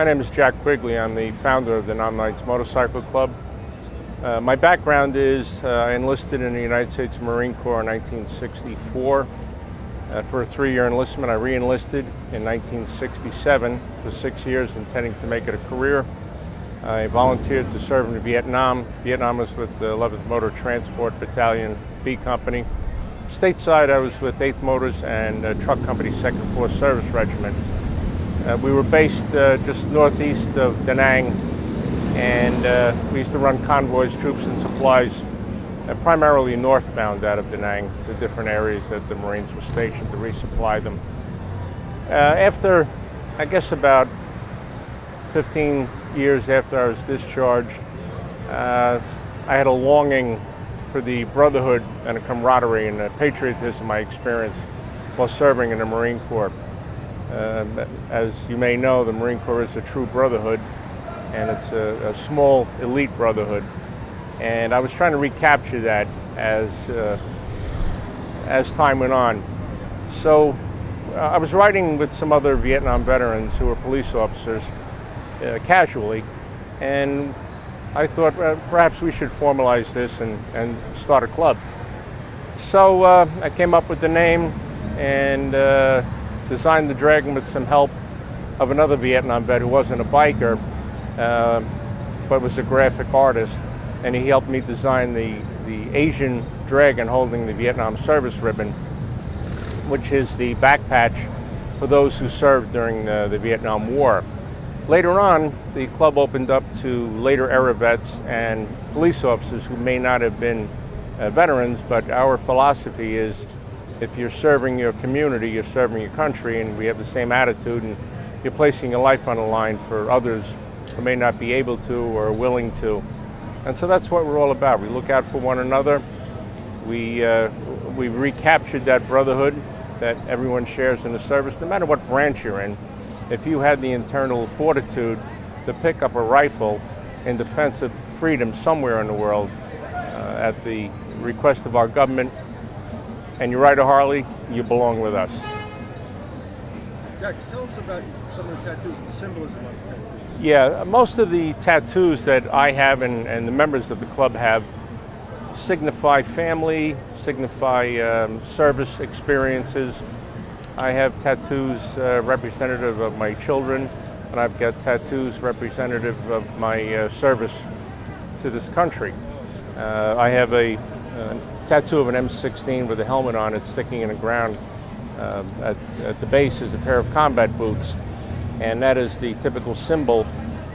My name is Jack Quigley. I'm the founder of the Non-Knights Motorcycle Club. My background is I enlisted in the United States Marine Corps in 1964. For a 3-year enlistment, I re-enlisted in 1967 for 6 years, intending to make it a career. I volunteered to serve in Vietnam. Vietnam was with the 11th Motor Transport Battalion B Company. Stateside, I was with 8th Motors and Truck Company 2nd Force Service Regiment. We were based just northeast of Da Nang, and we used to run convoys, troops, and supplies, primarily northbound out of Da Nang to different areas that the Marines were stationed to resupply them. After, I guess, about 15 years after I was discharged, I had a longing for the brotherhood and the camaraderie and the patriotism I experienced while serving in the Marine Corps. As you may know, the Marine Corps is a true brotherhood, and it's a small elite brotherhood. And I was trying to recapture that as time went on. So I was riding with some other Vietnam veterans who were police officers casually, and I thought perhaps we should formalize this and start a club. So I came up with the name and designed the dragon with some help of another Vietnam vet who wasn't a biker, but was a graphic artist, and he helped me design the Asian dragon holding the Vietnam service ribbon, which is the back patch for those who served during the Vietnam War. Later on, the club opened up to later era vets and police officers who may not have been veterans, but our philosophy is if you're serving your community, you're serving your country, and we have the same attitude, and you're placing your life on the line for others who may not be able to or willing to. And so that's what we're all about. We look out for one another. We've recaptured that brotherhood that everyone shares in the service, no matter what branch you're in. If you had the internal fortitude to pick up a rifle in defense of freedom somewhere in the world at the request of our government, and you ride a Harley, you belong with us. Jack, tell us about some of the tattoos and the symbolism of the tattoos. Yeah, most of the tattoos that I have and the members of the club have signify family, signify service experiences. I have tattoos representative of my children, and I've got tattoos representative of my service to this country. I have a tattoo of an M16 with a helmet on it sticking in the ground. At the base is a pair of combat boots, and that is the typical symbol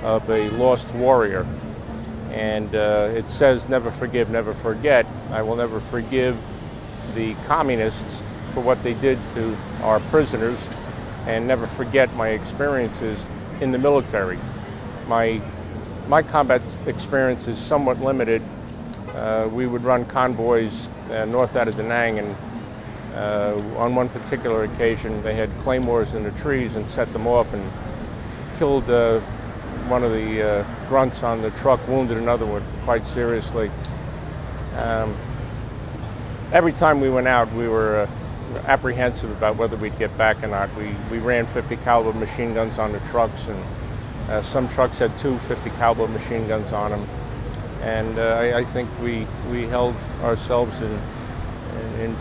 of a lost warrior. And it says, "Never forgive, never forget." I will never forgive the communists for what they did to our prisoners, and never forget my experiences in the military. My combat experience is somewhat limited. We would run convoys north out of Da Nang, and on one particular occasion they had claymores in the trees and set them off and killed one of the grunts on the truck, wounded another one quite seriously. Every time we went out, we were apprehensive about whether we'd get back or not. We ran 50 caliber machine guns on the trucks, and some trucks had 2 50 caliber machine guns on them. And I think we held ourselves in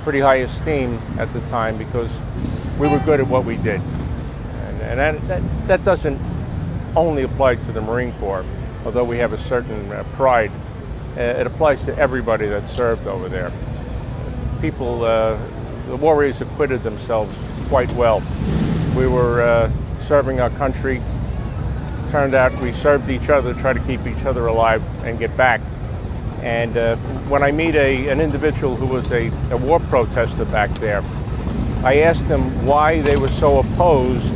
pretty high esteem at the time because we were good at what we did. And that doesn't only apply to the Marine Corps, although we have a certain pride. It applies to everybody that served over there. People, the warriors acquitted themselves quite well. We were serving our country. Turned out we served each other to try to keep each other alive and get back. And when I meet an individual who was a war protester back there, I asked them why they were so opposed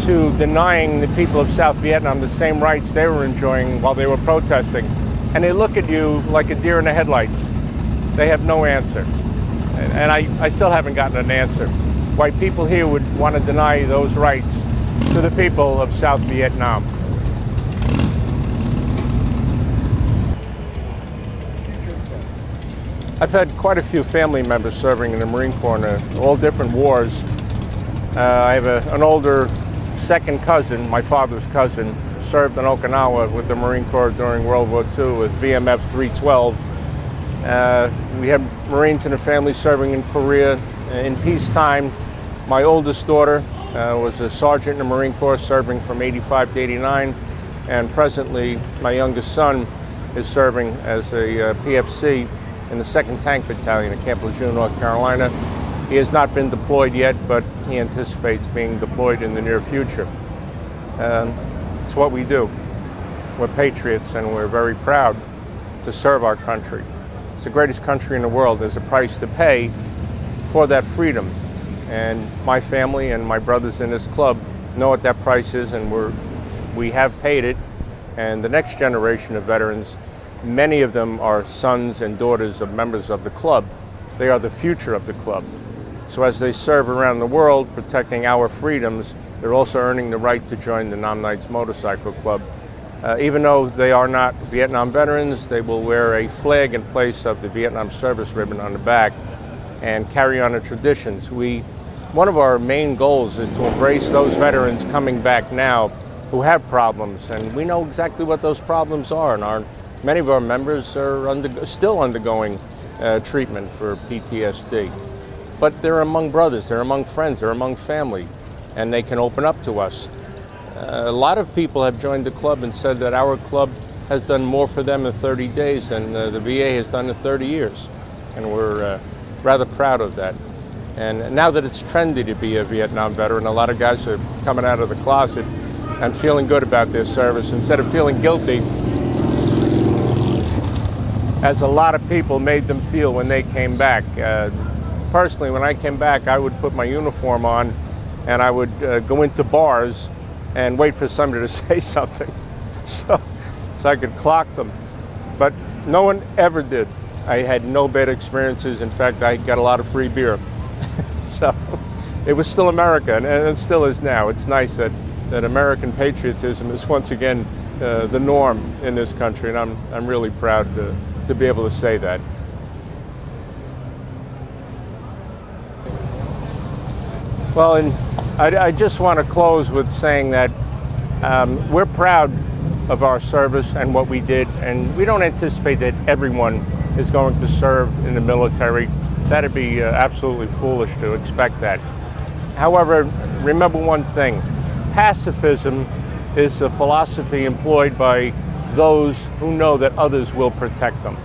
to denying the people of South Vietnam the same rights they were enjoying while they were protesting. And they look at you like a deer in the headlights. They have no answer. And I still haven't gotten an answer. Why people here would want to deny those rights to the people of South Vietnam. I've had quite a few family members serving in the Marine Corps in all different wars. I have an older second cousin, my father's cousin, served in Okinawa with the Marine Corps during World War II with VMF 312. We had Marines in the family serving in Korea. In peacetime, my oldest daughter was a sergeant in the Marine Corps serving from 85 to 89, and presently my youngest son is serving as a PFC in the 2nd Tank Battalion at Camp Lejeune, North Carolina. He has not been deployed yet, but he anticipates being deployed in the near future. It's what we do. We're patriots, and we're very proud to serve our country. It's the greatest country in the world. There's a price to pay for that freedom. And my family and my brothers in this club know what that price is, and we have paid it. And the next generation of veterans, many of them are sons and daughters of members of the club. They are the future of the club. So as they serve around the world protecting our freedoms, they're also earning the right to join the Nam Knights Motorcycle Club. Even though they are not Vietnam veterans, they will wear a flag in place of the Vietnam service ribbon on the back and carry on the traditions. One of our main goals is to embrace those veterans coming back now who have problems, and we know exactly what those problems are, and many of our members are still undergoing treatment for PTSD. But they're among brothers, they're among friends, they're among family, and they can open up to us. A lot of people have joined the club and said that our club has done more for them in 30 days than the VA has done in 30 years. And we're rather proud of that. And now that it's trendy to be a Vietnam veteran, a lot of guys are coming out of the closet and feeling good about their service instead of feeling guilty, as a lot of people made them feel when they came back. Personally, when I came back, I would put my uniform on and I would go into bars and wait for somebody to say something so I could clock them. But no one ever did. I had no bad experiences. In fact, I got a lot of free beer. So it was still America, and it still is now. It's nice that American patriotism is once again the norm in this country, and I'm really proud to be able to say that. Well, and I just want to close with saying that we're proud of our service and what we did, and we don't anticipate that everyone is going to serve in the military. That'd be absolutely foolish to expect that. However, remember one thing: pacifism is a philosophy employed by those who know that others will protect them.